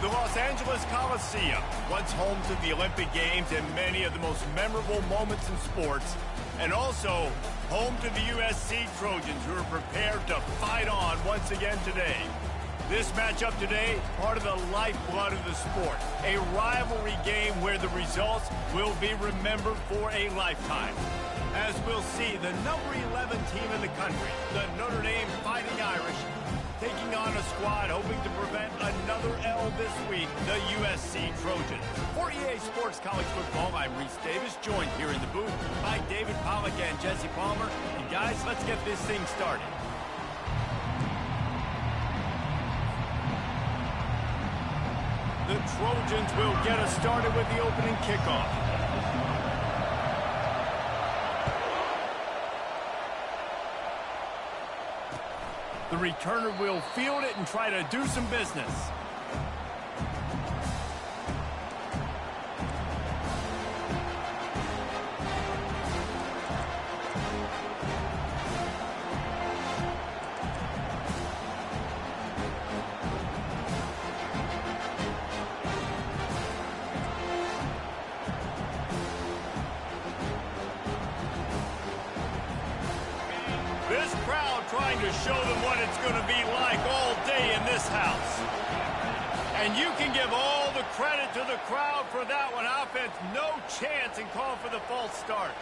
The Los Angeles Coliseum, once home to the Olympic Games and many of the most memorable moments in sports, and also home to the USC Trojans, who are prepared to fight on once again today. This matchup today, part of the lifeblood of the sport, a rivalry game where the results will be remembered for a lifetime. As we'll see, the number 11 team in the country, the Notre Dame Fighting Irish, taking on a squad hoping to prevent another L this week, the USC Trojans. For EA Sports College Football, I'm Reese Davis, joined here in the booth by David Pollack and Jesse Palmer. And guys, let's get this thing started. The Trojans will get us started with the opening kickoff. The returner will field it and try to do some business. This crowd trying to show them what it's going to be like all day in this house. And you can give all the credit to the crowd for that one. Offense, no chance, and call for the false start.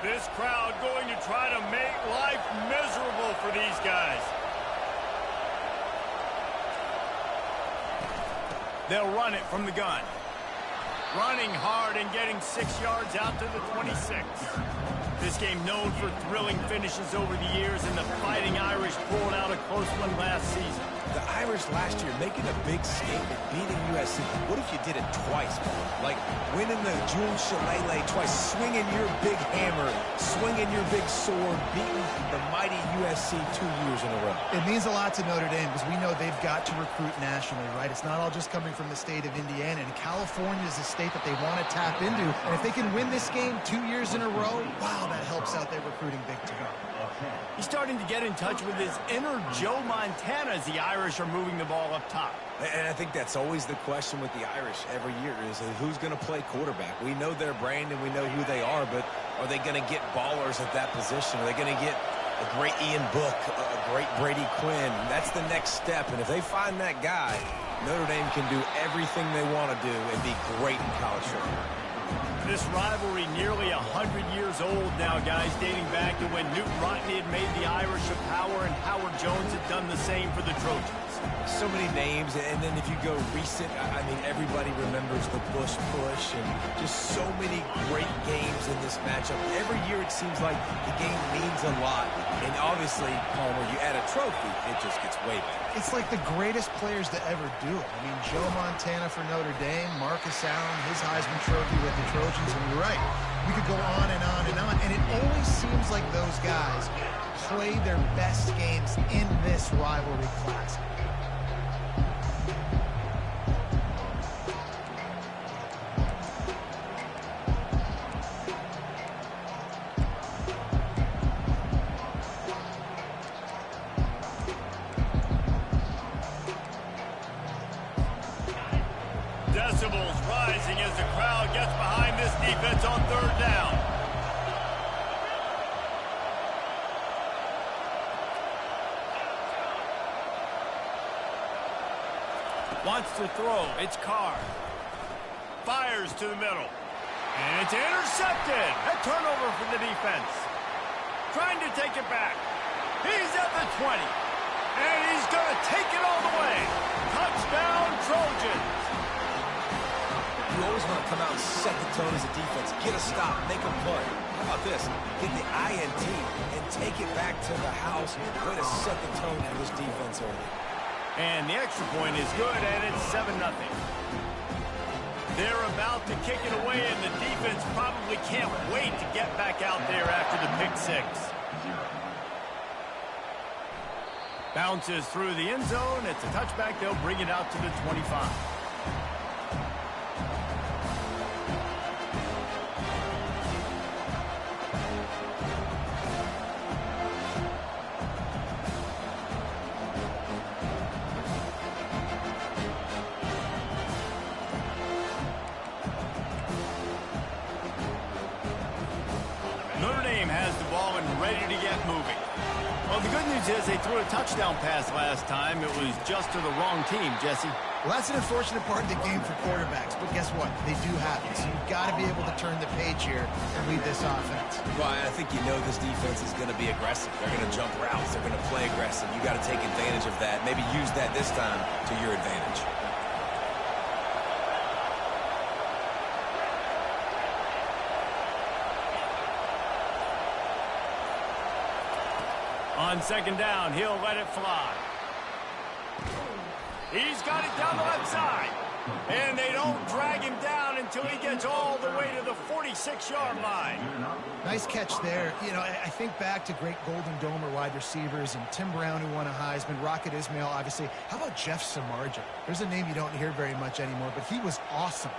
This crowd going to try to make life miserable for these guys. They'll run it from the gun. Running hard and getting 6 yards out to the 26. This game known for thrilling finishes over the years, and the Fighting Irish pulled out a close one last season. The Irish last year making a big statement, beating USC. What if you did it twice, Paul? Like winning the Jules Shillelagh twice, swinging your big hammer, swinging your big sword, beating the mighty USC 2 years in a row. It means a lot to Notre Dame because we know they've got to recruit nationally, right? It's not all just coming from the state of Indiana, and California is a state that they want to tap into. And if they can win this game 2 years in a row, wow, that helps out their recruiting big time. He's starting to get in touch with his inner Joe Montana as the Irish are moving the ball up top. And I think that's always the question with the Irish every year is who's going to play quarterback. We know their brand and we know who they are, but are they going to get ballers at that position? Are they going to get a great Ian Book, a great Brady Quinn? That's the next step, and if they find that guy, Notre Dame can do everything they want to do and be great in college football. This rivalry nearly 100 years old now, guys, dating back to when Newt Rockne had made the Irish a power and Howard Jones had done the same for the Trojans. So many names, and then if you go recent, I mean, everybody remembers the Bush push and just so many great games in this matchup. Every year it seems like the game means a lot, and obviously, Palmer, you add a trophy, it just gets way better. It's like the greatest players to ever do it. I mean, Joe Montana for Notre Dame, Marcus Allen, his Heisman Trophy with the Trojans, and you're right. We could go on and on and on, and it always seems like those guys play their best games in this rivalry classic. Decibels rising as the crowd gets behind this defense on third down. Wants to throw. It's Carr. Fires to the middle. And it's intercepted. A turnover for the defense. Trying to take it back. He's at the 20. And he's going to take it all the way. Touchdown, Trojans. You always want to come out and set the tone as a defense. Get a stop, make a punt. How about this? Get the INT and take it back to the house. Way to set the tone for this defense early. And the extra point is good, and it's 7-0. They're about to kick it away, and the defense probably can't wait to get back out there after the pick six. Bounces through the end zone. It's a touchback. They'll bring it out to the 25. ready to get moving. Well, the good news is they threw a touchdown pass last time. It was just to the wrong team, Jesse. Well, that's an unfortunate part of the game for quarterbacks, but guess what? They do happen, so you've got to be able to turn the page here and lead this offense. Well, I think you know this defense is going to be aggressive. They're going to jump routes. They're going to play aggressive. You got to take advantage of that. Maybe use that this time to your advantage. On second down, he'll let it fly. He's got it down the left side. And they don't drag him down until he gets all the way to the 46-yard line. Nice catch there. You know, I think back to great Golden Domer wide receivers and Tim Brown, who won a Heisman, Rocket Ismail, obviously. How about Jeff Samardzija? There's a name you don't hear very much anymore, but he was awesome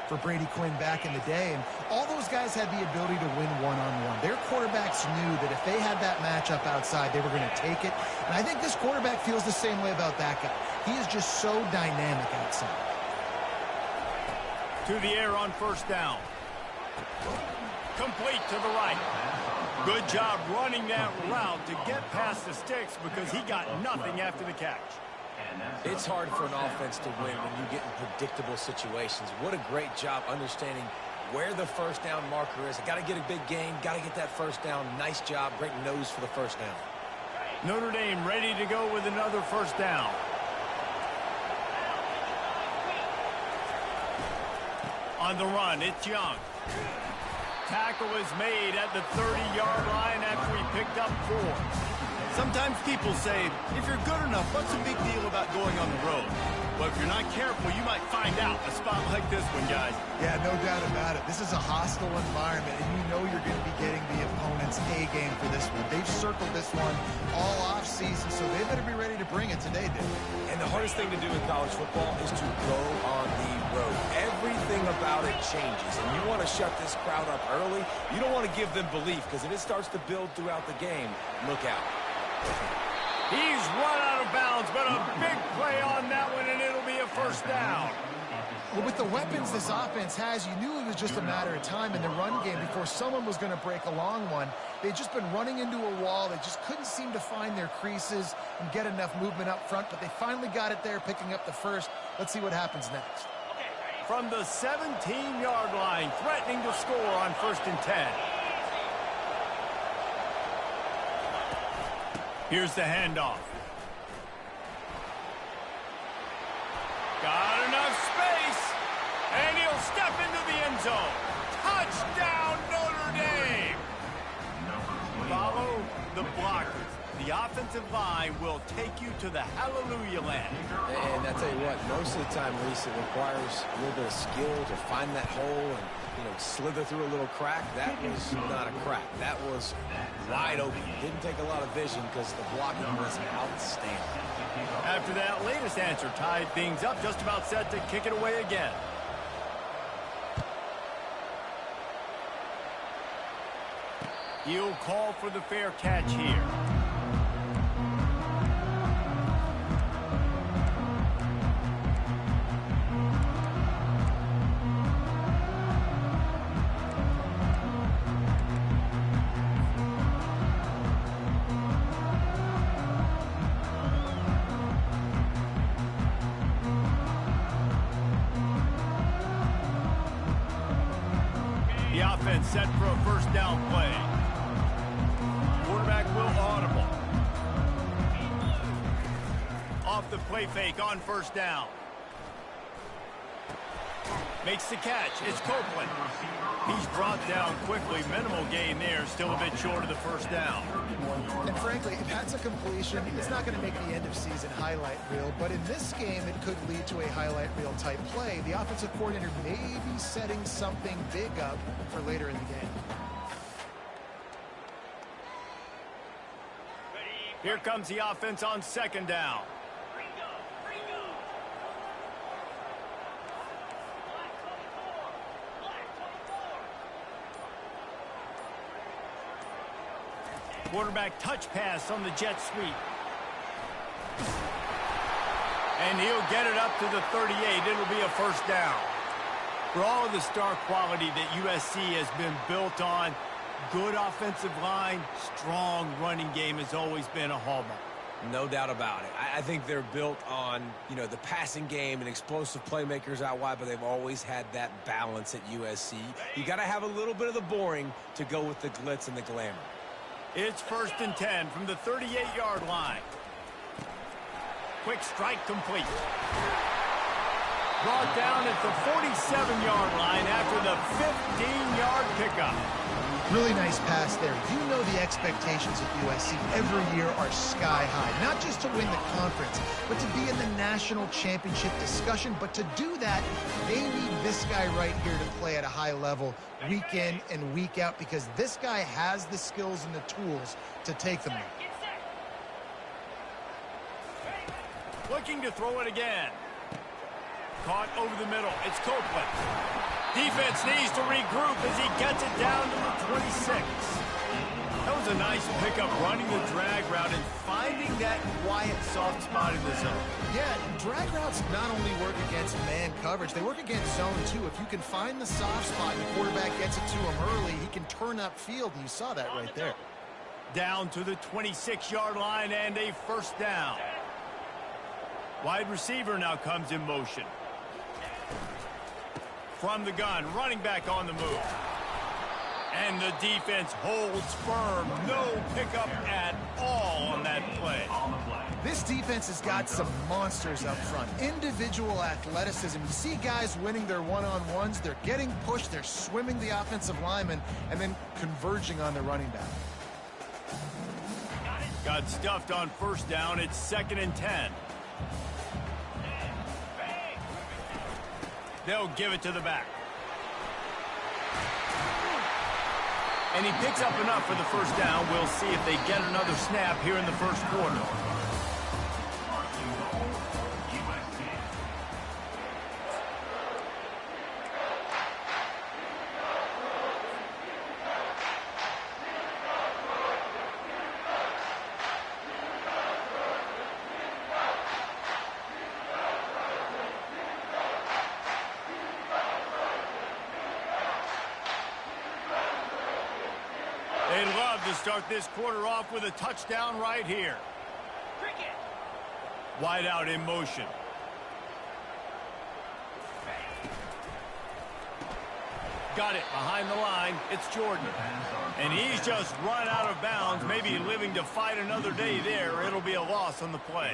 for Brady Quinn back in the day, and all those guys had the ability to win one-on-one. Their quarterbacks knew that if they had that matchup outside, they were going to take it, and I think this quarterback feels the same way about that guy. He is just so dynamic outside. To the air on first down. Complete to the right. Good job running that route to get past the sticks because he got nothing after the catch. It's hard for an offense to win when you get in predictable situations. What a great job understanding where the first down marker is. Got to get a big gain, got to get that first down. Nice job, great nose for the first down. Notre Dame ready to go with another first down. On the run, it's Young. Tackle is made at the 30-yard line after he picked up 4. Sometimes people say, if you're good enough, what's the big deal about going on the road? Well, if you're not careful, you might find out a spot like this one, guys. Yeah, no doubt about it. This is a hostile environment, and you know you're going to be getting the opponent's A game for this one. They've circled this one all offseason, so they better be ready to bring it today, dude. And the hardest thing to do in college football is to go on the road. Everything about it changes, and you want to shut this crowd up early. You don't want to give them belief, because if it starts to build throughout the game, look out. He's run out of bounds, but a big play on that one, and it'll be a first down. Well, with the weapons this offense has, you knew it was just a matter of time in the run game before someone was going to break a long one. They'd just been running into a wall. They just couldn't seem to find their creases and get enough movement up front, but they finally got it there, picking up the first. Let's see what happens next. From the 17-yard line, threatening to score on 1st and 10. Here's the handoff. Got enough space, and he'll step into the end zone. Touchdown, Notre Dame! Follow the blockers. The offensive line will take you to the hallelujah land. And I tell you what, most of the time, Reese, it requires a little bit of skill to find that hole and, you know, slither through a little crack. That was not a crack. That was wide open. Didn't take a lot of vision because the blocking was outstanding. After that latest answer tied things up, just about set to kick it away again. He'll call for the fair catch here. The offense set for a first down play. Quarterback will audible. Off the play fake on first down. Makes the catch. It's Copeland. He's brought down quickly. Minimal gain there. Still a bit short of the first down. And frankly, if that's a completion, it's not going to make the end-of-season highlight reel. But in this game, it could lead to a highlight reel type play. The offensive coordinator may be setting something big up for later in the game. Here comes the offense on second down. Quarterback touch pass on the jet sweep. And he'll get it up to the 38. It'll be a first down. For all of the star quality that USC has been built on, Good offensive line, strong running game has always been a hallmark. No doubt about it. I think they're built on, the passing game and explosive playmakers out wide, but they've always had that balance at USC. You got to have a little bit of the boring to go with the glitz and the glamour. It's 1st and 10 from the 38-yard line. Quick strike complete. Brought down at the 47-yard line after the 15-yard pickup. Really nice pass there. You know the expectations at USC every year are sky high. Not just to win the conference, but to be in the national championship discussion. But to do that, they need this guy right here to play at a high level week in and week out, because this guy has the skills and the tools to take them there. Looking to throw it again. Caught over the middle. It's Copeland. Defense needs to regroup as he gets it down to the 26. That was a nice pickup, running the drag route and finding that quiet, soft spot in the zone. Yeah, drag routes not only work against man coverage, they work against zone too. If you can find the soft spot and the quarterback gets it to him early, he can turn upfield, and you saw that right there. Down to the 26-yard line and a 1st down. Wide receiver now comes in motion. From the gun, running back on the move. And the defense holds firm. No pickup at all on that play. This defense has got some monsters up front. Individual athleticism. You see guys winning their one-on-ones. They're getting pushed. They're swimming the offensive lineman and then converging on the running back. Got stuffed on 1st down. It's 2nd and 10. They'll give it to the back. And he picks up enough for the 1st down. We'll see if they get another snap here in the 1st quarter. They'd love to start this quarter off with a touchdown right here. Wide out in motion. Got it behind the line. It's Jordan. And he's just run out of bounds, maybe living to fight another day there. It'll be a loss on the play.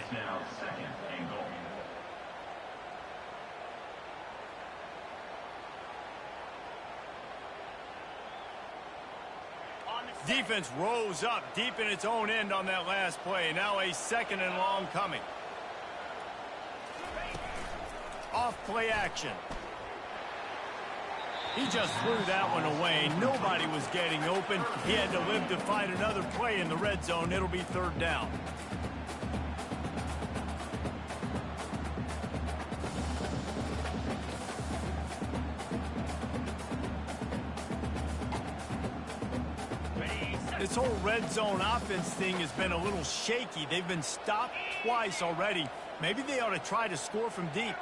Defense rose up deep in its own end on that last play. Now a 2nd and long coming. Off play action. He just threw that one away. Nobody was getting open. He had to live to fight another play in the red zone. It'll be 3rd down. This whole red zone offense thing has been a little shaky. They've been stopped twice already. Maybe they ought to try to score from deep.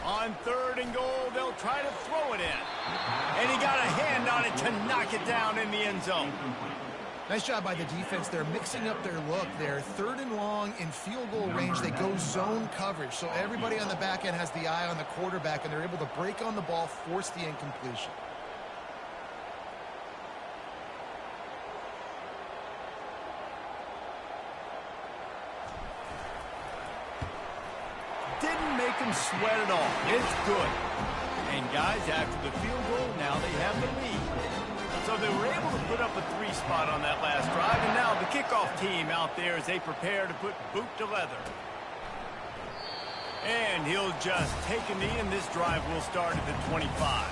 On 3rd and goal, they'll try to throw it in. And he got a hand on it to knock it down in the end zone. Nice job by the defense. They're mixing up their look. They're 3rd and long in field goal range. They go zone coverage. So everybody on the back end has the eye on the quarterback, and they're able to break on the ball, force the incompletion. Didn't make them sweat at all. It's good. And guys, after the field goal, now they have the lead. So they were able to put up a 3 spot on that last drive, and now the kickoff team out there as they prepare to put boot to leather. And he'll just take a knee, and this drive will start at the 25.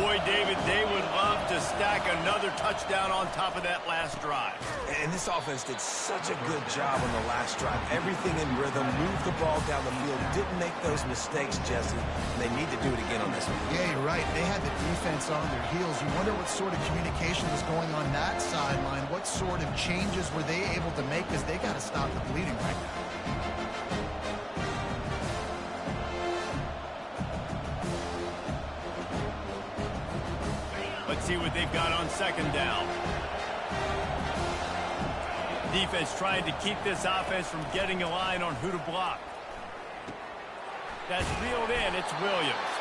Boy, David, they would love to stack another touchdown on top of that last drive. And this offense did such a good job on the last drive. Everything in rhythm, moved the ball down the field, didn't make those mistakes, Jesse. And they need to do it again on this one. Yeah, you're right. They had the defense on their heels. You wonder what sort of communication was going on that sideline. What sort of changes were they able to make, because they got to stop the bleeding right now. Let's see what they've got on second down. Defense trying to keep this offense from getting a line on who to block. That's reeled in. It's Williams.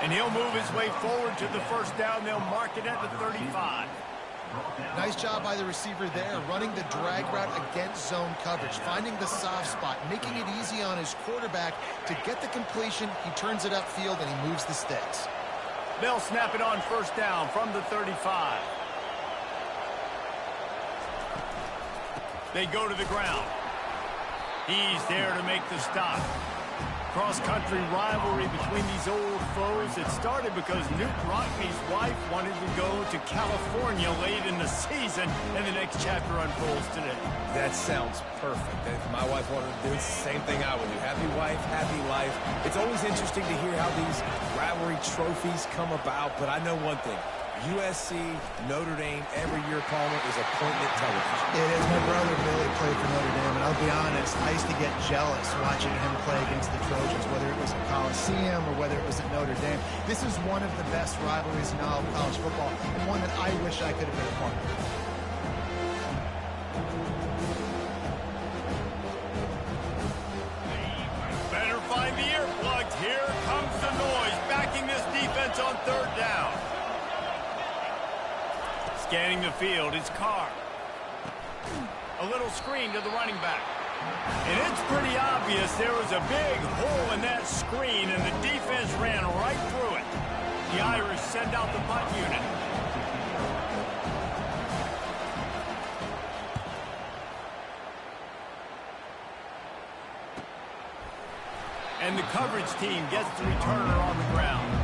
And he'll move his way forward to the first down. They'll mark it at the 35. Nice job by the receiver there, running the drag route against zone coverage, finding the soft spot, making it easy on his quarterback to get the completion. He turns it upfield, and he moves the sticks. They'll snap it on first down from the 35. They go to the ground. He's there to make the stop. Cross-country rivalry between these old foes. It started because Newt Rockney's wife wanted to go to California late in the season, and the next chapter unfolds today. That sounds perfect. If my wife wanted to do it, it's the same thing I would do. Happy wife, happy life. It's always interesting to hear how these rivalry trophies come about, but I know one thing. USC, Notre Dame, every year, Palmer, is appointment television. It is. My brother Billy played for Notre Dame, and I'll be honest, I used to get jealous watching him play against the Trojans, whether it was at Coliseum or whether it was at Notre Dame. This is one of the best rivalries in all of college football, and one that I wish I could have been a part of. Better find the earplugs. Here comes the noise, backing this defense on third down. Scanning the field, it's Carr. A little screen to the running back. And it's pretty obvious there was a big hole in that screen, and the defense ran right through it. The Irish send out the punt unit. And the coverage team gets the returner on the ground.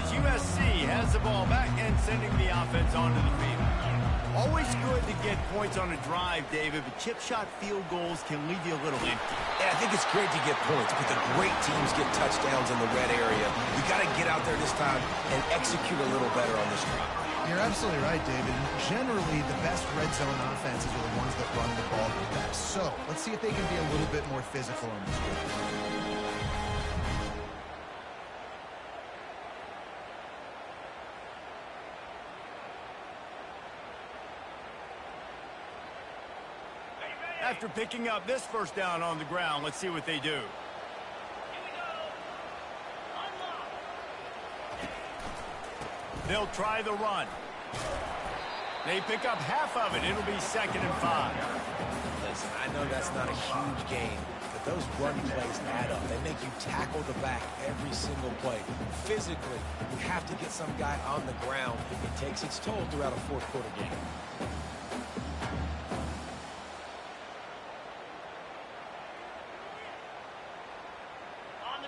USC has the ball back and sending the offense onto the field. Always good to get points on a drive, David, but chip shot field goals can leave you a little empty. Yeah, I think it's great to get points, but the great teams get touchdowns in the red area. You got to get out there this time and execute a little better on this drive. You're absolutely right, David. Generally, the best red zone offenses are the ones that run the ball the best. So, let's see if they can be a little bit more physical on this drive. After picking up this first down on the ground, let's see what they do. They'll try the run. They pick up half of it. It'll be 2nd and 5. Listen, I know that's not a huge game, but those run plays add up. They make you tackle the back every single play. Physically, you have to get some guy on the ground. It takes its toll throughout a fourth-quarter game.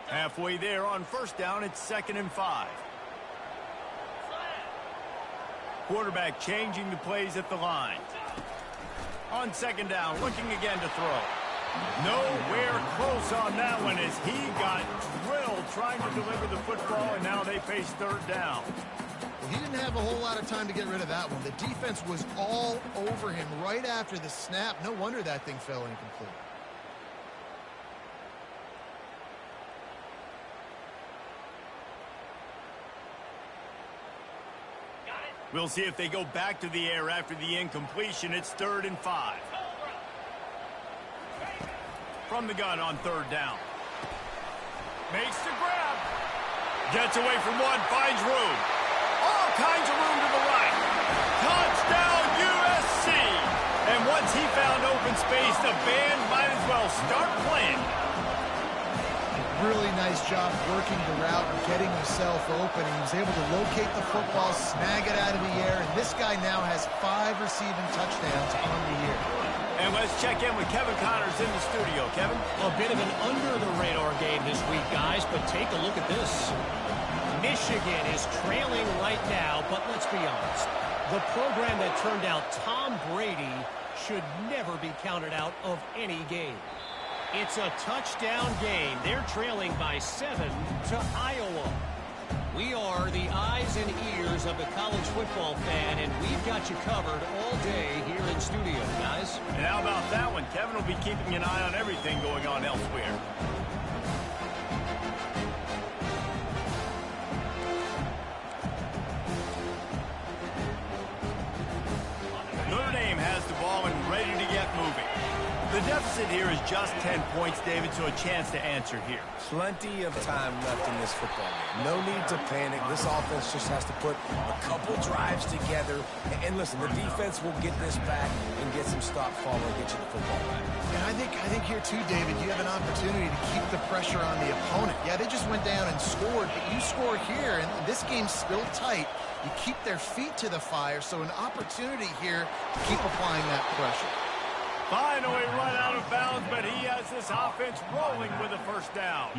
Halfway there on first down, it's 2nd and 5. Quarterback changing the plays at the line. On second down, looking again to throw. Nowhere close on that one as he got drilled trying to deliver the football, and now they face third down. Well, he didn't have a whole lot of time to get rid of that one. The defense was all over him right after the snap. No wonder that thing fell incomplete. We'll see if they go back to the air after the incompletion. It's 3rd and 5. From the gun on third down. Makes the grab. Gets away from one, finds room. All kinds of room to the right. Touchdown, USC. And once he found open space, the band might as well start playing. really nice job working the route and getting himself open. He was able to locate the football, snag it out of the air, and this guy now has 5 receiving touchdowns on the year. And let's check in with Kevin Connors in the studio. Kevin? A bit of an under-the-radar game this week, guys, but take a look at this. Michigan is trailing right now, but let's be honest. The program that turned out Tom Brady should never be counted out of any game. It's a touchdown game. They're trailing by 7 to Iowa. We are the eyes and ears of the college football fan, and we've got you covered all day here in studio, guys. And how about that one? Kevin will be keeping an eye on everything going on elsewhere. Notre Dame has the ball and ready to get moving. The deficit here is just 10 points, David, so a chance to answer here. Plenty of time left in this football game. No need to panic. This offense just has to put a couple drives together. And listen, the defense will get this back and get some stop follow and get you the football back. And I think here too, David, you have an opportunity to keep the pressure on the opponent. Yeah, they just went down and scored, but you score here, and this game's still tight. You keep their feet to the fire, so an opportunity here to keep applying that pressure. Finally run out of bounds, but he has this offense rolling with a first down.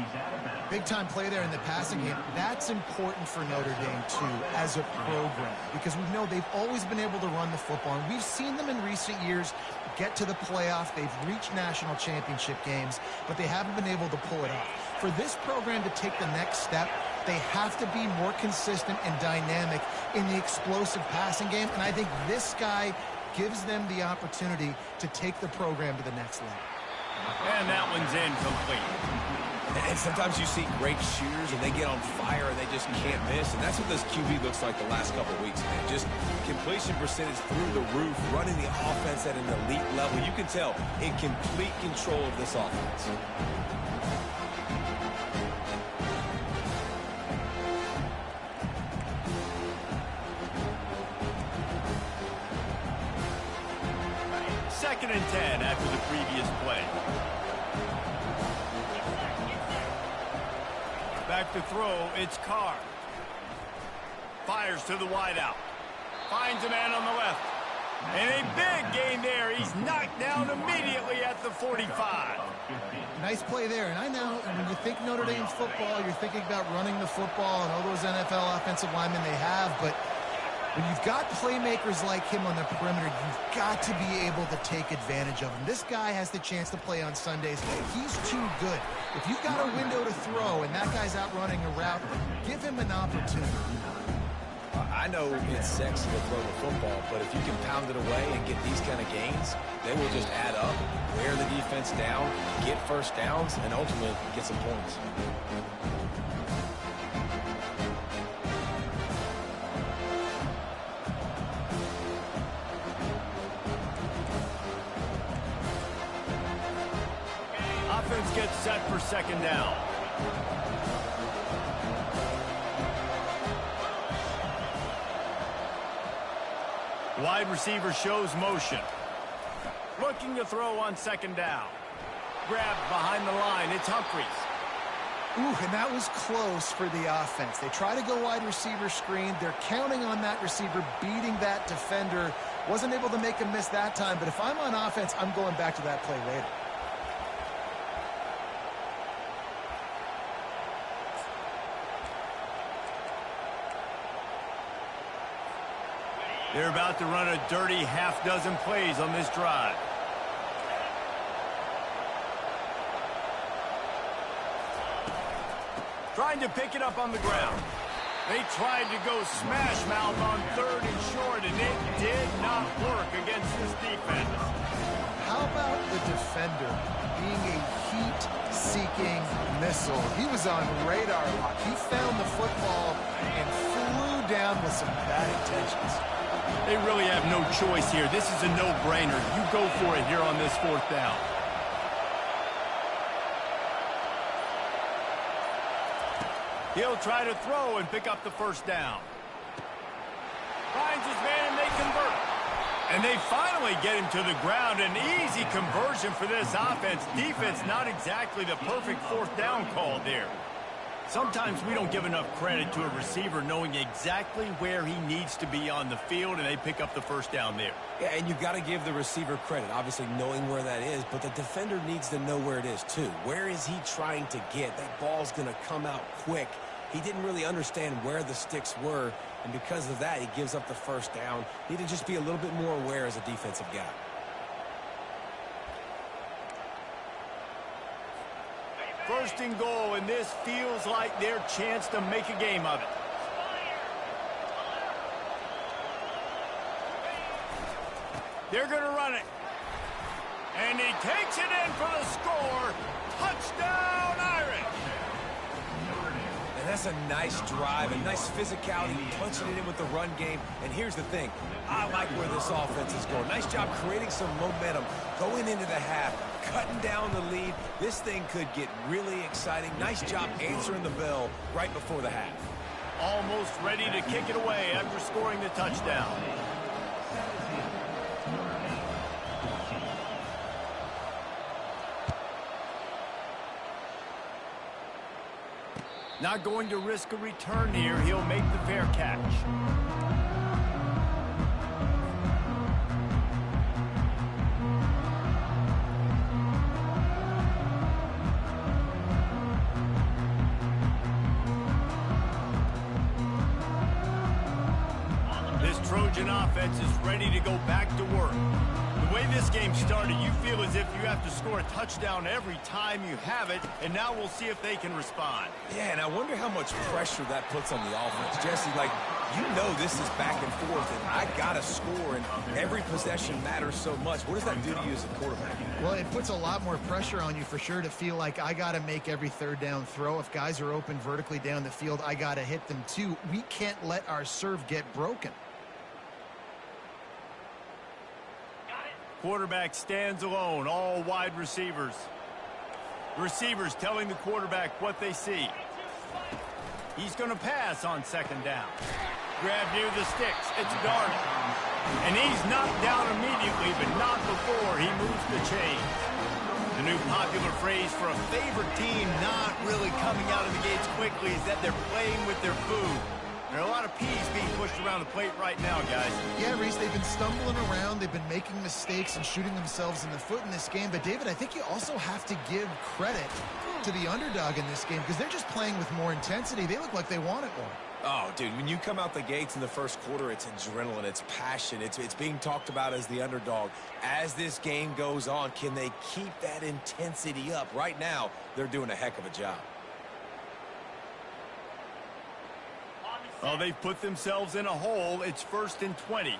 Big-time play there in the passing game. That's important for Notre Dame, too, as a program, because we know they've always been able to run the football, and we've seen them in recent years get to the playoff. They've reached national championship games, but they haven't been able to pull it off. For this program to take the next step, they have to be more consistent and dynamic in the explosive passing game, and I think this guy gives them the opportunity to take the program to the next level. And that one's incomplete. And sometimes you see great shooters and they get on fire and they just can't miss. And that's what this QB looks like the last couple of weeks, man. Just completion percentage through the roof, running the offense at an elite level. You can tell in complete control of this offense. Second and 10 after the previous play. Back to throw, it's Carr. Fires to the wideout. Finds a man on the left. And a big gain there. He's knocked down immediately at the 45. Nice play there. And I know when you think Notre Dame football, you're thinking about running the football and all those NFL offensive linemen they have, but when you've got playmakers like him on the perimeter, you've got to be able to take advantage of him. This guy has the chance to play on Sundays. He's too good. If you've got a window to throw and that guy's out running a route, give him an opportunity. I know it's sexy to throw the football, but if you can pound it away and get these kind of gains, they will just add up, wear the defense down, get first downs, and ultimately get some points. Offense gets set for second down. Wide receiver shows motion. Looking to throw on second down. Grabbed behind the line. It's Humphries. Ooh, and that was close for the offense. They try to go wide receiver screen. They're counting on that receiver beating that defender. Wasn't able to make him miss that time, but if I'm on offense, I'm going back to that play later. They're about to run a dirty half-dozen plays on this drive. Trying to pick it up on the ground. They tried to go smash mouth on third and short, and it did not work against this defense. How about the defender being a heat-seeking missile? He was on radar lock. He found the football and flew down with some bad intentions. They really have no choice here. This is a no-brainer. You go for it here on this fourth down. He'll try to throw and pick up the first down. Finds his man and they convert. And they finally get him to the ground. An easy conversion for this offense. Defense, not exactly the perfect fourth down call there. Sometimes we don't give enough credit to a receiver knowing exactly where he needs to be on the field, and they pick up the first down there. Yeah, and you've got to give the receiver credit, obviously knowing where that is, but the defender needs to know where it is too. Where is he trying to get? That ball's going to come out quick. He didn't really understand where the sticks were, and because of that, he gives up the first down. Need to just be a little bit more aware as a defensive guy. First and goal, and this feels like their chance to make a game of it. They're going to run it. And he takes it in for the score. Touchdown, Irish. And that's a nice drive, a nice physicality, punching it in with the run game. And here's the thing. I like where this offense is going. Nice job creating some momentum, going into the half, cutting down the lead. This thing could get really exciting. Nice job answering the bell right before the half. Almost ready to kick it away after scoring the touchdown. Not going to risk a return here. He'll make the fair catch. This Trojan offense is ready to go back to work. The way this game started, you feel as if you have to score a touchdown every time you have it, and now we'll see if they can respond. Yeah, and I wonder how much pressure that puts on the offense. Jesse, like, you know this is back and forth, and I got to score, and every possession matters so much. What does that do to you as a quarterback? Well, it puts a lot more pressure on you for sure to feel like I got to make every third down throw. If guys are open vertically down the field, I got to hit them too. We can't let our serve get broken. Quarterback stands alone, all wide receivers. The receivers telling the quarterback what they see. He's going to pass on second down. Grab near the sticks. It's Darnold. And he's knocked down immediately, but not before he moves the chains. The new popular phrase for a favorite team not really coming out of the gates quickly is that they're playing with their food. There are a lot of peas being pushed around the plate right now, guys. Yeah, Reese, they've been stumbling around. They've been making mistakes and shooting themselves in the foot in this game. But, David, I think you also have to give credit to the underdog in this game because they're just playing with more intensity. They look like they want it more. Oh, dude, when you come out the gates in the first quarter, it's adrenaline, it's passion, it's being talked about as the underdog. As this game goes on, can they keep that intensity up? Right now, they're doing a heck of a job. Well, they've put themselves in a hole. It's 1st and 20.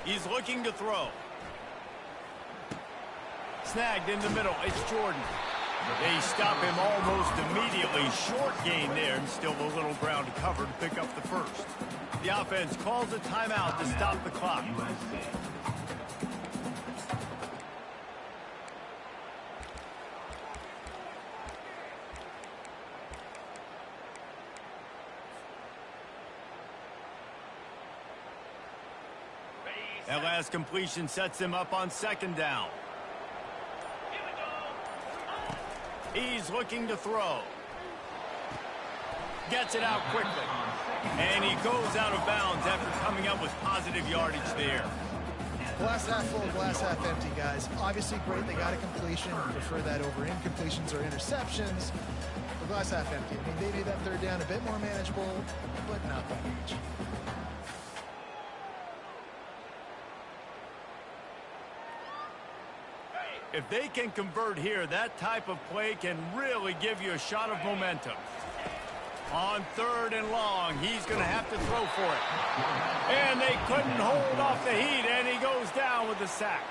He's looking to throw. Snagged in the middle. It's Jordan. They stop him almost immediately. Short gain there, and still a little ground to cover to pick up the first. The offense calls a timeout to stop the clock. That last completion sets him up on second down. He's looking to throw. Gets it out quickly. And he goes out of bounds after coming up with positive yardage there. Glass half full, glass half empty, guys. Obviously great, they got a completion. We prefer that over incompletions or interceptions. But glass half empty. I mean, they made that third down a bit more manageable, but not by much. If they can convert here, that type of play can really give you a shot of momentum. On 3rd and long, he's going to have to throw for it. And they couldn't hold off the heat, and he goes down with the sack.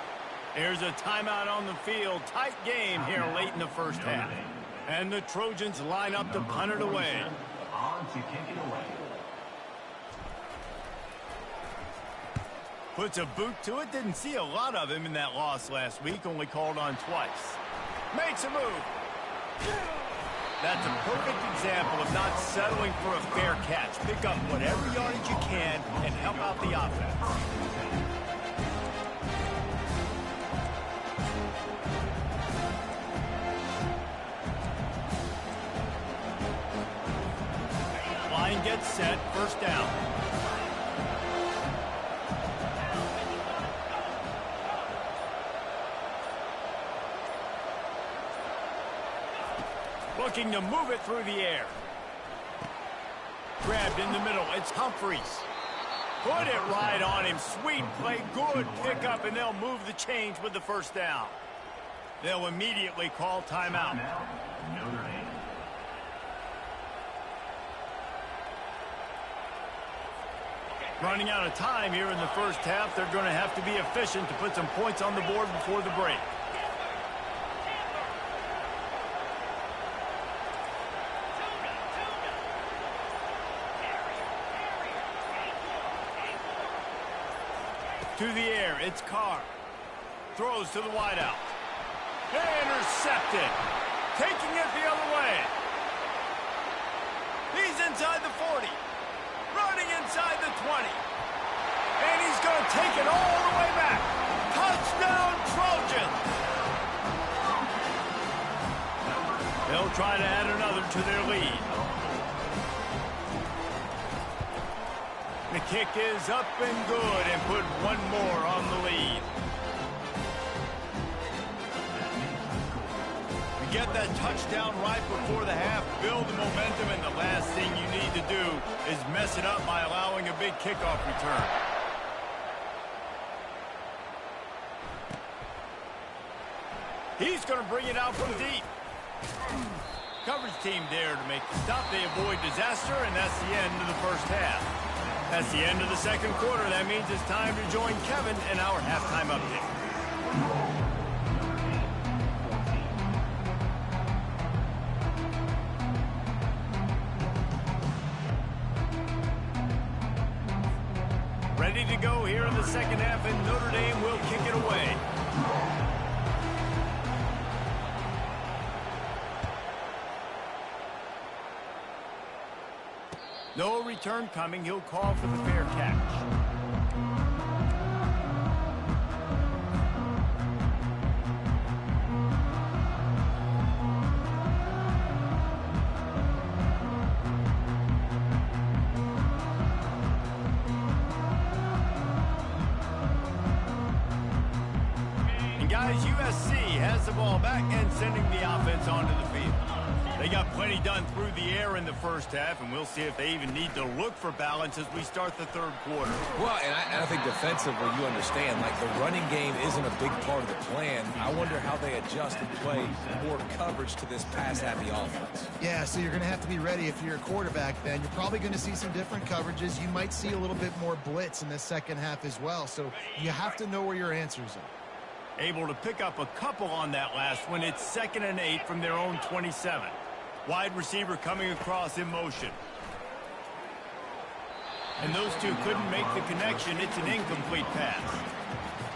Here's a timeout on the field. Tight game here late in the first half. And the Trojans line up to punt it away. Puts a boot to it. Didn't see a lot of him in that loss last week. Only called on twice. Makes a move. That's a perfect example of not settling for a fair catch. Pick up whatever yardage you can and help out the offense. Line gets set, first down. Looking to move it through the air. Grabbed in the middle. It's Humphries. Put it right on him. Sweet play. Good pickup, and they'll move the change with the first down. They'll immediately call timeout. Running out of time here in the first half. They're going to have to be efficient to put some points on the board before the break. To the air, it's Carr. Throws to the wideout. Intercepted. Taking it the other way. He's inside the 40. Running inside the 20. And he's going to take it all the way back. Touchdown, Trojans. They'll try to add another to their lead. The kick is up and good and put one more on the lead. You get that touchdown right before the half, build the momentum, and the last thing you need to do is mess it up by allowing a big kickoff return. He's going to bring it out from deep. Coverage team there to make the stop. They avoid disaster, and that's the end of the first half. That's the end of the second quarter. That means it's time to join Kevin in our halftime update. Ready to go here in the second half, and Notre Dame will kick it away. No return coming. He'll call for the fair catch. And guys, USC has the ball back and sending the offense onto the field. They got plenty done through the air in the first half, and we'll see if they even need to look for balance as we start the third quarter. Well, and I think defensively, you understand, like the running game isn't a big part of the plan. I wonder how they adjust and play more coverage to this pass-happy offense. Yeah, so you're going to have to be ready if you're a quarterback then. You're probably going to see some different coverages. You might see a little bit more blitz in the second half as well, so you have to know where your answers are. Able to pick up a couple on that last one. It's 2nd and 8 from their own 27. Wide receiver coming across in motion. And those two couldn't make the connection. It's an incomplete pass.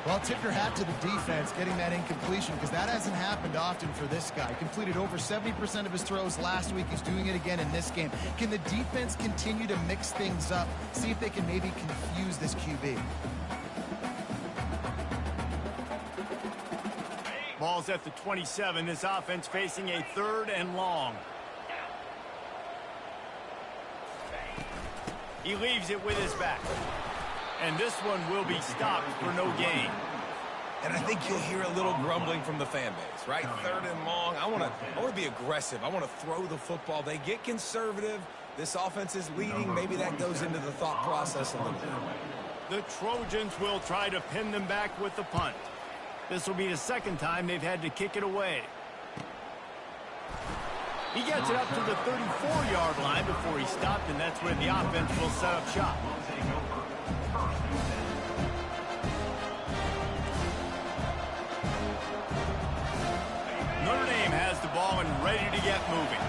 Well, tip your hat to the defense getting that incompletion, because that hasn't happened often for this guy. He completed over 70% of his throws last week. He's doing it again in this game. Can the defense continue to mix things up? See if they can maybe confuse this QB. Ball's at the 27. This offense facing a 3rd and long. He leaves it with his back. And this one will be stopped for no gain. And I think you'll hear a little grumbling from the fan base, right? 3rd and long. I want to be aggressive. I want to throw the football. They get conservative. This offense is leading. Maybe that goes into the thought process a little bit. The Trojans will try to pin them back with the punt. This will be the second time they've had to kick it away. He gets it up to the 34-yard line before he stopped, and that's where the offense will set up shop. Notre Dame has the ball and ready to get moving.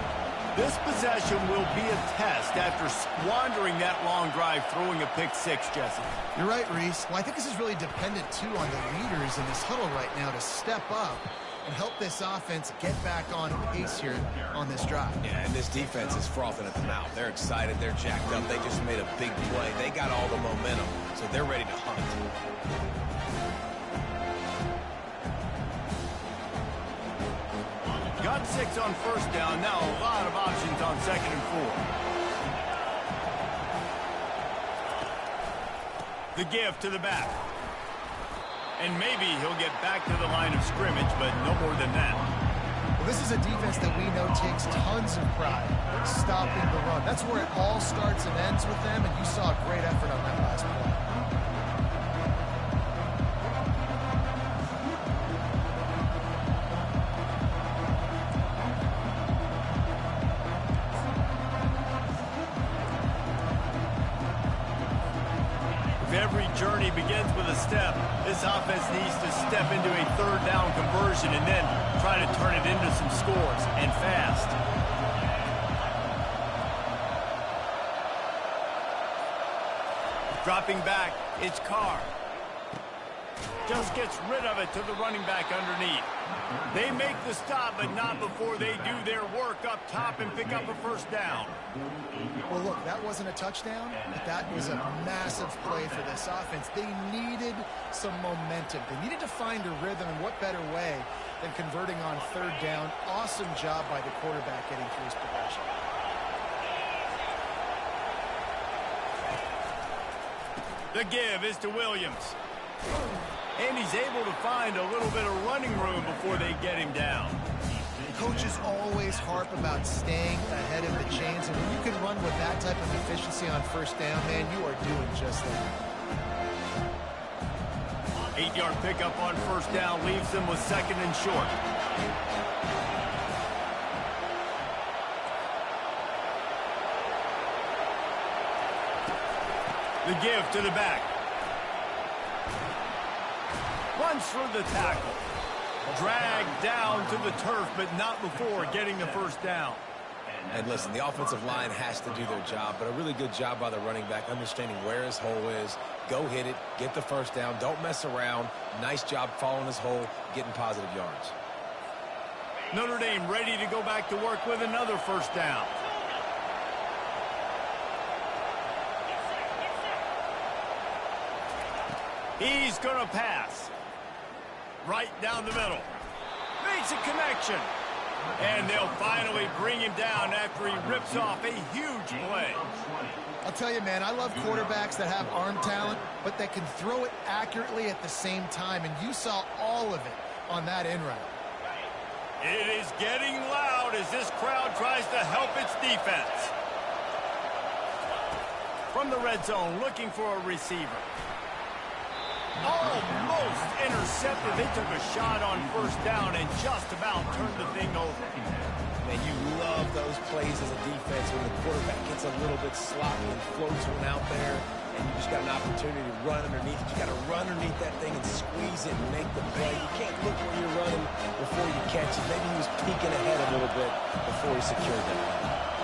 This possession will be a test after squandering that long drive, throwing a pick-6, Jesse. You're right, Reese. Well, I think this is really dependent, too, on the leaders in this huddle right now to step up and help this offense get back on pace here on this drive. Yeah, and this defense is frothing at the mouth. They're excited. They're jacked up. They just made a big play. They got all the momentum, so they're ready to hunt. Got 6 on first down. Now a lot of options on 2nd and 4. The give to the back. And maybe he'll get back to the line of scrimmage, but no more than that. Well, this is a defense that we know takes tons of pride stopping the run. That's where it all starts and ends with them, and you saw a great effort on that last play. Every journey begins with a step. This offense needs to step into a 3rd down conversion and then try to turn it into some scores, and fast. Dropping back, it's Carr. Just gets rid of it to the running back underneath. They make the stop, but not before they do their work up top and pick up a 1st down. Well, look, that wasn't a touchdown, but that was a massive play for this offense. They needed some momentum. They needed to find a rhythm, and what better way than converting on 3rd down. Awesome job by the quarterback getting through his progression. The give is to Williams. And he's able to find a little bit of running room before they get him down. Coaches always harp about staying ahead of the chains, and when you can run with that type of efficiency on 1st down, man, you are doing just that. 8-yard pickup on 1st down leaves them with 2nd and short. The give to the back. Runs through the tackle. Dragged down to the turf, but not before getting the 1st down. And listen, the offensive line has to do their job, but a really good job by the running back, understanding where his hole is. Go hit it, get the 1st down, don't mess around. Nice job following his hole, getting positive yards. Notre Dame ready to go back to work with another 1st down. He's going to pass. Right down the middle. Makes a connection. And they'll finally bring him down after he rips off a huge play. I'll tell you, man, I love quarterbacks that have arm talent, but that can throw it accurately at the same time. And you saw all of it on that in route. It is getting loud as this crowd tries to help its defense. From the red zone, looking for a receiver. Almost intercepted. They took a shot on 1st down and just about turned the thing over. Man, you love those plays as a defense when the quarterback gets a little bit sloppy and floats one out there, and you just got an opportunity to run underneath it. You got to run underneath that thing and squeeze it and make the play. You can't look where you're running before you catch it. Maybe he was peeking ahead a little bit before he secured that.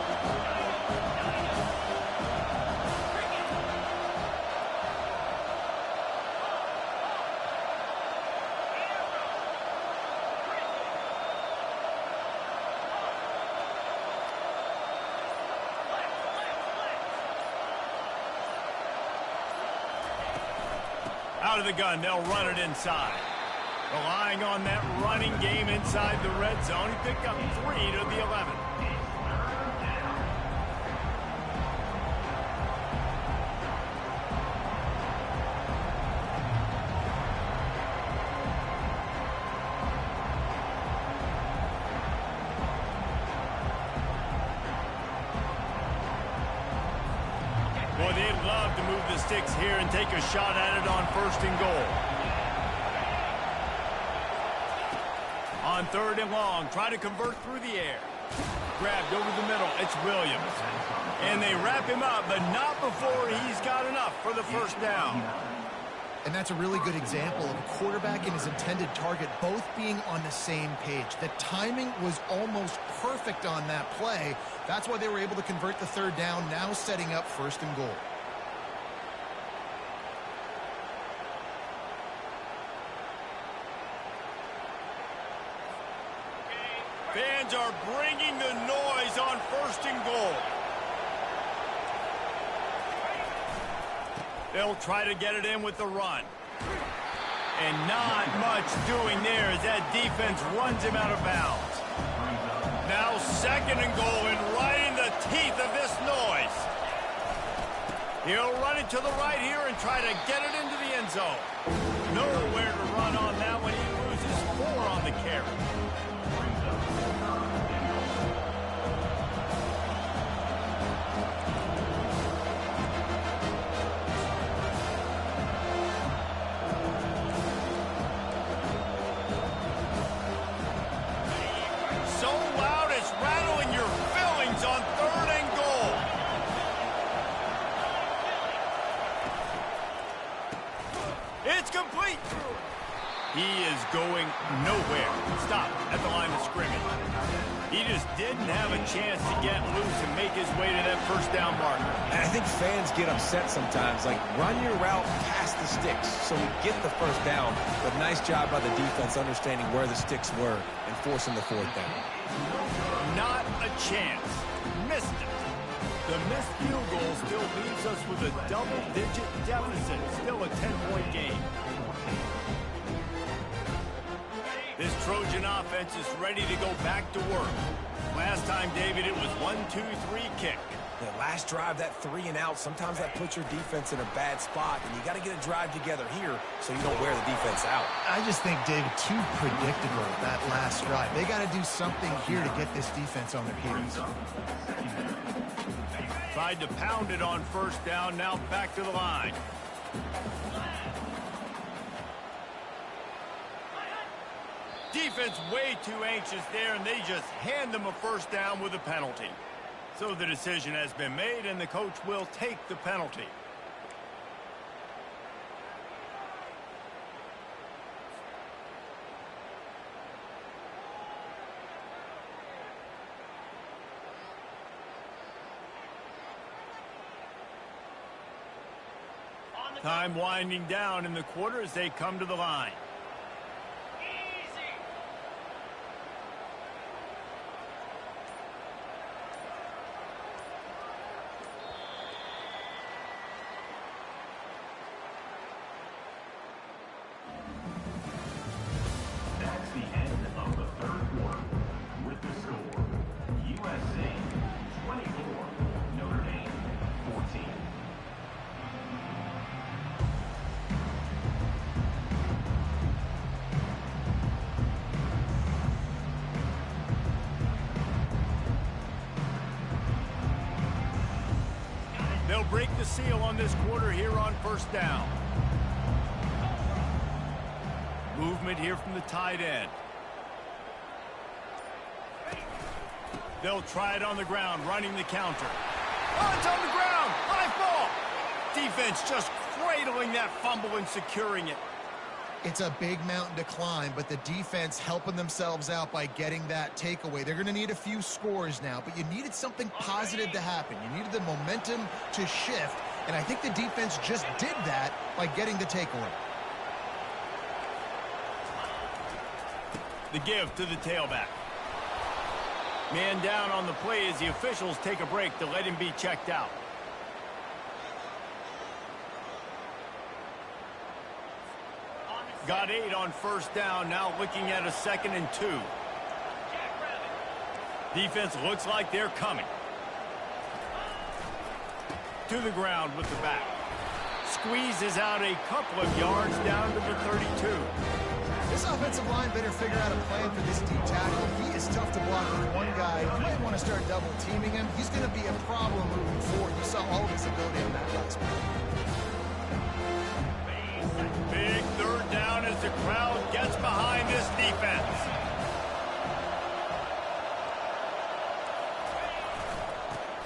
Out of the gun, they'll run it inside. Relying on that running game inside the red zone. He picked up 3 to the 11. Boy, they'd love to move the sticks here and take a shot at it on 1st and goal. On 3rd and long, try to convert through the air. Grabbed over the middle, it's Williams. And they wrap him up, but not before he's got enough for the 1st down. And that's a really good example of a quarterback and his intended target both being on the same page. The timing was almost perfect on that play. That's why they were able to convert the 3rd down, now setting up 1st and goal. on 1st and goal. They'll try to get it in with the run. And not much doing there as that defense runs him out of bounds. Now 2nd and goal, and right in the teeth of this noise. He'll run it to the right here and try to get it into the end zone. Nowhere to run on that one. He loses 4 on the carry. So loud it's rattling your fillings on 3rd and goal. It's complete. He is going nowhere. Stop at the line of scrimmage. He just didn't have a chance to get loose and make his way to that 1st down marker. And I think fans get upset sometimes. Like, run your route past the sticks so we get the 1st down. But nice job by the defense understanding where the sticks were and forcing the 4th down. Not a chance. Missed it. The missed field goal still leaves us with a double-digit deficit. Still a 10-point game. This Trojan offense is ready to go back to work. Last time, David, it was 1-2-3 kick. The last drive, that 3 and out, sometimes that puts your defense in a bad spot, and you got to get a drive together here so you don't wear the defense out. I just think, David, too predictable, that last drive. They got to do something here to get this defense on their heels. Tried to pound it on 1st down, now back to the line. Defense way too anxious there, and they just hand them a 1st down with a penalty. So the decision has been made, and the coach will take the penalty. Time winding down in the quarter as they come to the line. That's the end of the 3rd quarter. With the score, USC 24, Notre Dame 14. They'll break the seal on this quarter here on 1st down. Movement here from the tight end. They'll try it on the ground, running the counter. Oh, it's on the ground! High ball! Defense just cradling that fumble and securing it. It's a big mountain to climb, but the defense helping themselves out by getting that takeaway. They're going to need a few scores now, but you needed something positive to happen. You needed the momentum to shift, and I think the defense just did that by getting the takeaway. The give to the tailback. Man down on the play as the officials take a break to let him be checked out. Got 8 on 1st down, now looking at a 2nd and 2. Defense looks like they're coming. To the ground with the back. Squeezes out a couple of yards down to the 32. This offensive line better figure out a plan for this D tackle. He is tough to block with one guy. You might want to start double teaming him. He's going to be a problem moving forward. You saw all of his ability on that last play. Big 3rd down as the crowd gets behind this defense.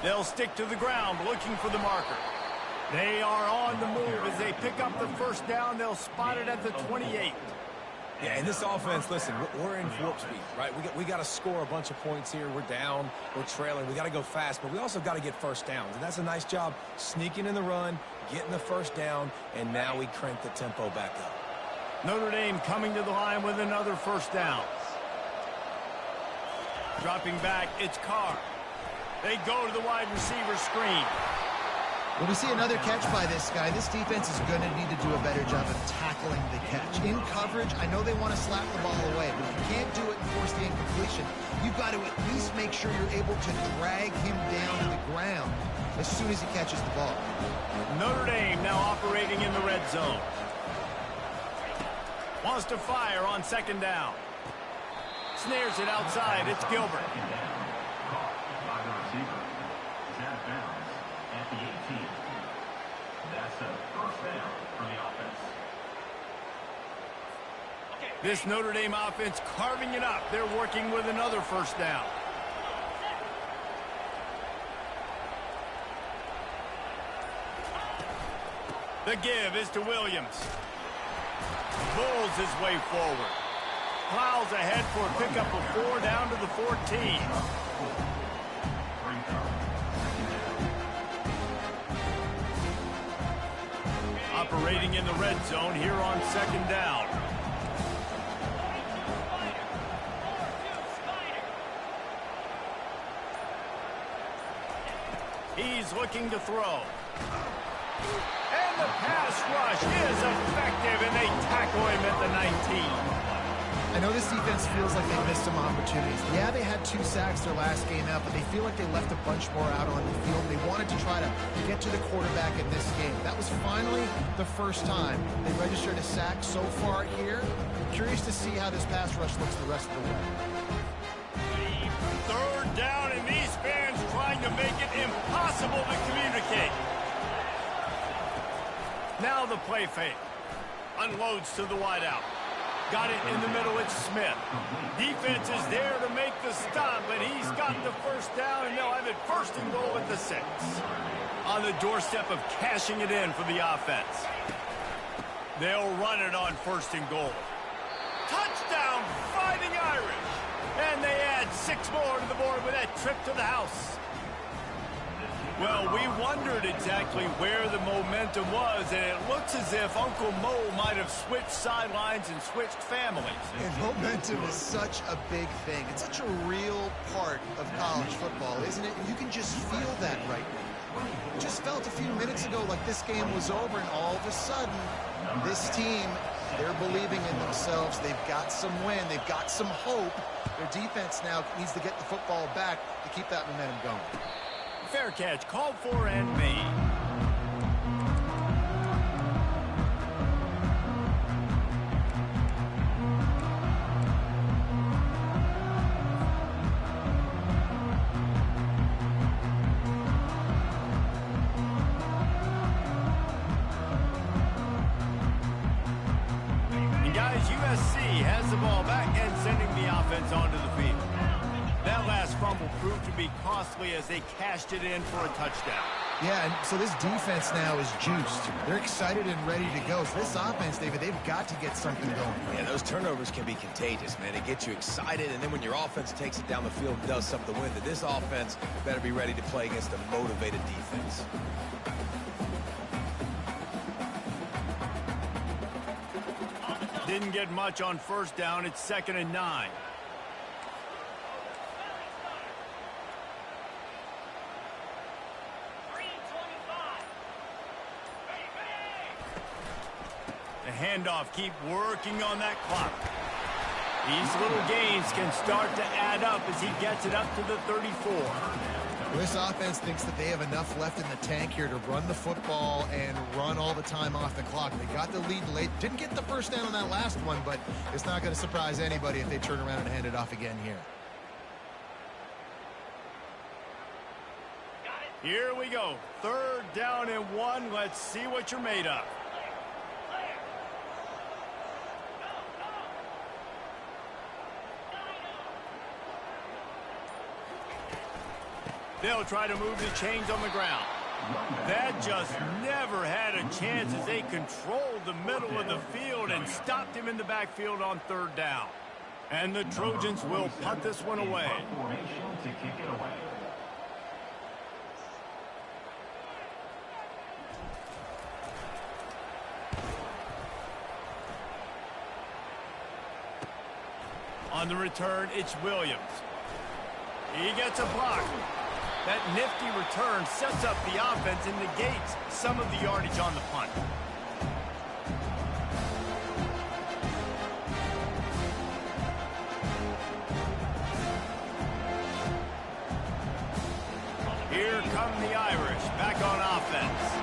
They'll stick to the ground looking for the marker. They are on the move as they pick up the 1st down. They'll spot it at the 28. Yeah, in this offense, listen, we're in warp speed, right? We got to score a bunch of points here. We're down, we're trailing. We got to go fast, but we also got to get 1st downs. And that's a nice job sneaking in the run, getting the 1st down, and now we crank the tempo back up. Notre Dame coming to the line with another 1st down. Dropping back, it's Carr. They go to the wide receiver screen. When we see another catch by this guy, this defense is going to need to do a better job of tackling the catch. In coverage, I know they want to slap the ball away, but if you can't do it and force the incompletion, you've got to at least make sure you're able to drag him down to the ground as soon as he catches the ball. Notre Dame now operating in the red zone. Wants to fire on second down. Snares it outside. It's Gilbert. Caught by the receiver. Is out of bounds at the 18. That's a first down for the offense. This Notre Dame offense carving it up. They're working with another first down. The give is to Williams. Bulls his way forward. Plows ahead for a pickup of 4 down to the 14. Operating in the red zone here on second down. He's looking to throw. And the pass rush is effective, and they tackle him at the 19. I know this defense feels like they missed some opportunities. Yeah, they had 2 sacks their last game out, but they feel like they left a bunch more out on the field. They wanted to try to get to the quarterback in this game. That was finally the first time they registered a sack so far here. Curious to see how this pass rush looks the rest of the way. Third down, and these fans trying to make it impossible to communicate. Now the play fake. Unloads to the wideout. Got it in the middle, it's Smith. Defense is there to make the stop, but he's got the first down, and they'll have it first and goal at the 6. On the doorstep of cashing it in for the offense. They'll run it on first and goal. Touchdown, Fighting Irish. And they add 6 more to the board with that trip to the house. Well, we wondered exactly where the momentum was, and it looks as if Uncle Mo might have switched sidelines and switched families. And momentum is such a big thing. It's such a real part of college football, isn't it? And you can just feel that right now. It just felt a few minutes ago like this game was over, and all of a sudden, this team, they're believing in themselves. They've got some win. They've got some hope. Their defense now needs to get the football back to keep that momentum going. Fair catch, called for and made. And guys, USC has the ball back and sending the offense onto the field. That last fumble proved to be costly as they cashed it in for a touchdown. Yeah, and so this defense now is juiced. They're excited and ready to go. So this offense, David, they've got to get something going. Yeah, those turnovers can be contagious, man. It gets you excited, and then when your offense takes it down the field and does something with it, this offense better be ready to play against a motivated defense. Didn't get much on first down. It's 2nd and 9. The handoff, keep working on that clock. These little gains can start to add up as he gets it up to the 34. This offense thinks that they have enough left in the tank here to run the football and run all the time off the clock. They got the lead late. Didn't get the first down on that last one, but it's not going to surprise anybody if they turn around and hand it off again here. Here we go. 3rd down and 1. Let's see what you're made of. They'll try to move the chains on the ground. That just never had a chance as they controlled the middle of the field and stopped him in the backfield on 3rd down. And the Trojans will punt this one away. To kick it away. On the return, it's Williams. He gets a block. That nifty return sets up the offense and negates some of the yardage on the punt. Here come the Irish back on offense.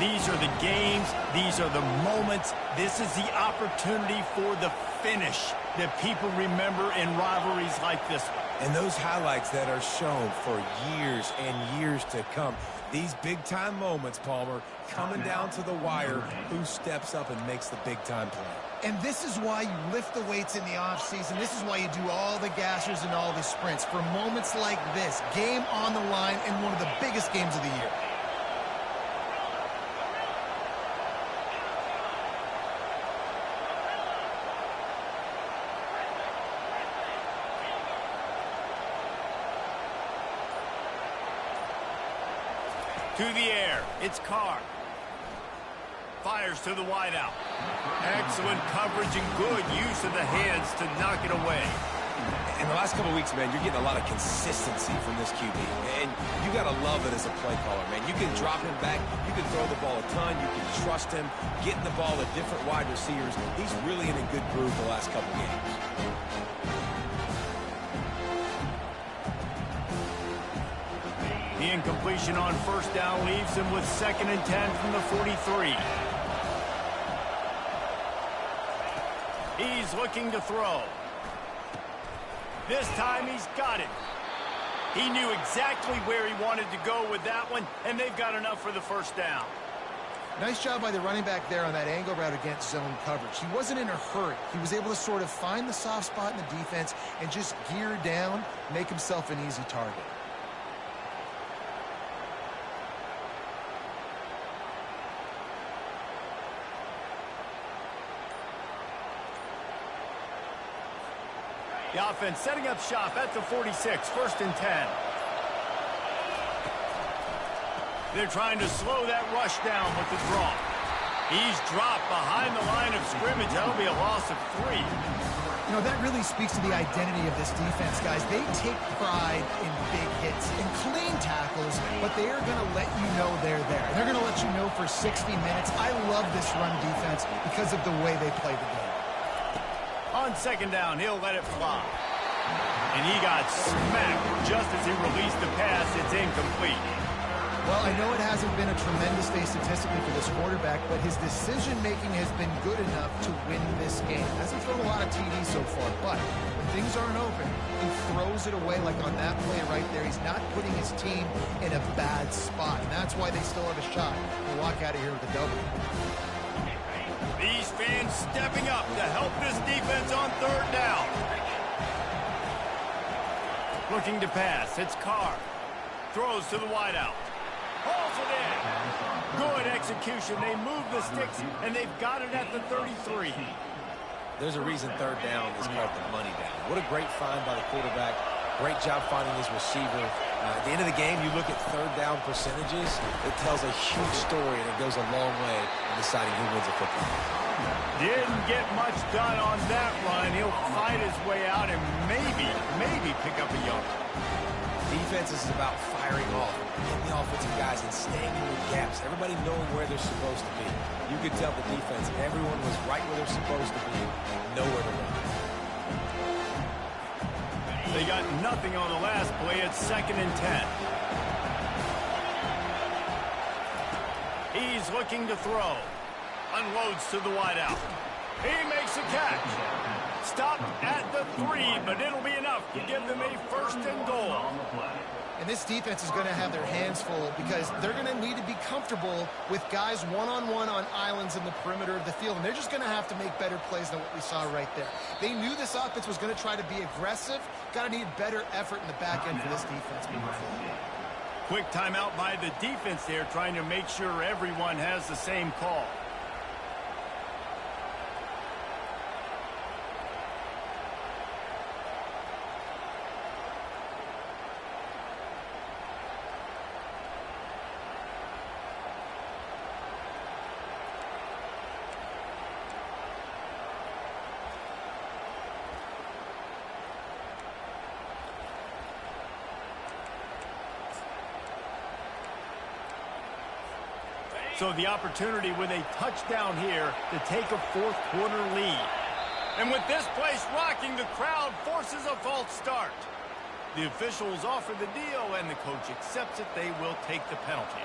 These are the games. These are the moments. This is the opportunity for the finish that people remember in rivalries like this one. And those highlights that are shown for years and years to come. These big-time moments, Palmer, coming down to the wire, who steps up and makes the big-time play. And this is why you lift the weights in the offseason. This is why you do all the gassers and all the sprints. For moments like this, game on the line in one of the biggest games of the year. To the air, it's Carr. Fires to the wideout. Excellent coverage and good use of the hands to knock it away. In the last couple of weeks, man, you're getting a lot of consistency from this QB. And you got to love it as a play caller, man. You can drop him back. You can throw the ball a ton. You can trust him, getting the ball to different wide receivers. He's really in a good groove the last couple of games. The incompletion on first down leaves him with 2nd and 10 from the 43. He's looking to throw. This time he's got it. He knew exactly where he wanted to go with that one, and they've got enough for the first down. Nice job by the running back there on that angle route against zone coverage. He wasn't in a hurry. He was able to sort of find the soft spot in the defense and just gear down, make himself an easy target. The offense setting up shop at the 46, 1st and 10. They're trying to slow that rush down with the draw. He's dropped behind the line of scrimmage. That'll be a loss of 3. You know, that really speaks to the identity of this defense, guys. They take pride in big hits and clean tackles, but they are going to let you know they're there. They're going to let you know for 60 minutes. I love this run defense because of the way they play the game. On 2nd down, he'll let it fly. And he got smacked just as he released the pass. It's incomplete. Well, I know it hasn't been a tremendous day statistically for this quarterback, but his decision-making has been good enough to win this game. Hasn't thrown a lot of TDs so far, but when things aren't open, he throws it away like on that play right there. He's not putting his team in a bad spot, and that's why they still have a shot to walk out of here with a W. These fans stepping up to help this defense on 3rd down. Looking to pass. It's Carr. Throws to the wideout. Hauls it in. Good execution. They move the sticks, and they've got it at the 33. There's a reason 3rd down is called the money down. What a great find by the quarterback. Great job finding his receiver. At the end of the game, you look at 3rd down percentages. It tells a huge story, and it goes a long way in deciding who wins a football. Didn't get much done on that run. He'll fight his way out and maybe pick up a yard. Defense is about firing off, getting the offensive guys and staying in the gaps. Everybody knowing where they're supposed to be. You could tell the defense, everyone was right where they're supposed to be, nowhere to run. They got nothing on the last play. It's 2nd and 10. He's looking to throw. Unloads to the wideout. He makes a catch. Stopped at the 3, but it'll be enough to give them a 1st and goal. And this defense is going to have their hands full because they're going to need to be comfortable with guys one-on-one on islands in the perimeter of the field. And they're just going to have to make better plays than what we saw right there. They knew this offense was going to try to be aggressive. Got to need better effort in the back end for this defense moving forward. Quick timeout by the defense there, trying to make sure everyone has the same call. So the opportunity with a touchdown here to take a fourth quarter lead. And with this place rocking, the crowd forces a false start. The officials offer the deal, and the coach accepts it. They will take the penalty.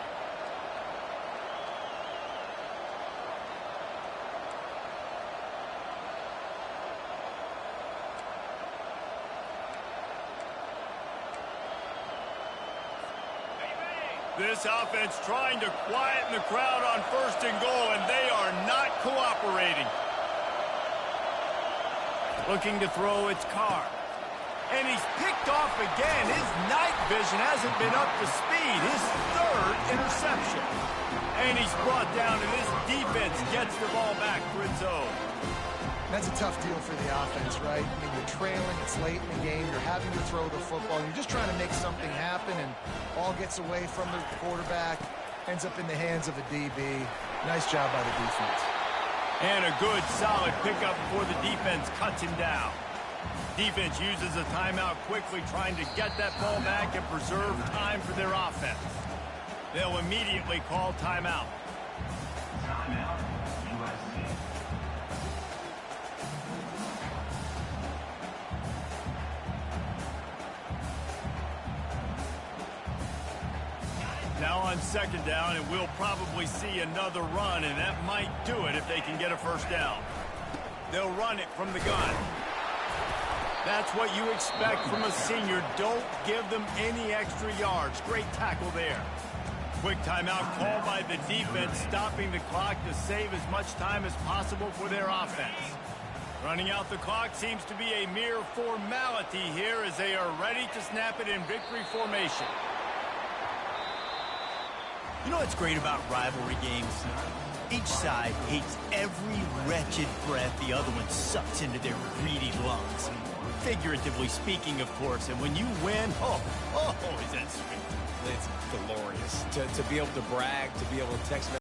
This offense trying to quieten the crowd on 1st and goal, and they are not cooperating. Looking to throw its car. And he's picked off again. His night vision hasn't been up to speed. His 3rd interception. And he's brought down, and this defense gets the ball back for its own. That's a tough deal for the offense, right? I mean, you're trailing, it's late in the game, you're having to throw the football, and you're just trying to make something happen, and ball gets away from the quarterback, ends up in the hands of a DB. Nice job by the defense. And a good, solid pickup before the defense cuts him down. Defense uses a timeout quickly, trying to get that ball back and preserve time for their offense. They'll immediately call timeout. Timeout, USC. Now on 2nd down, and we'll probably see another run, and that might do it if they can get a 1st down. They'll run it from the gun. That's what you expect from a senior. Don't give them any extra yards. Great tackle there. Quick timeout called by the defense, stopping the clock to save as much time as possible for their offense. Running out the clock seems to be a mere formality here as they are ready to snap it in victory formation. You know what's great about rivalry games? Each side hates every wretched breath the other one sucks into their greedy lungs. Figuratively speaking, of course, and when you win, oh, is that sweet. It's glorious to be able to brag, to be able to text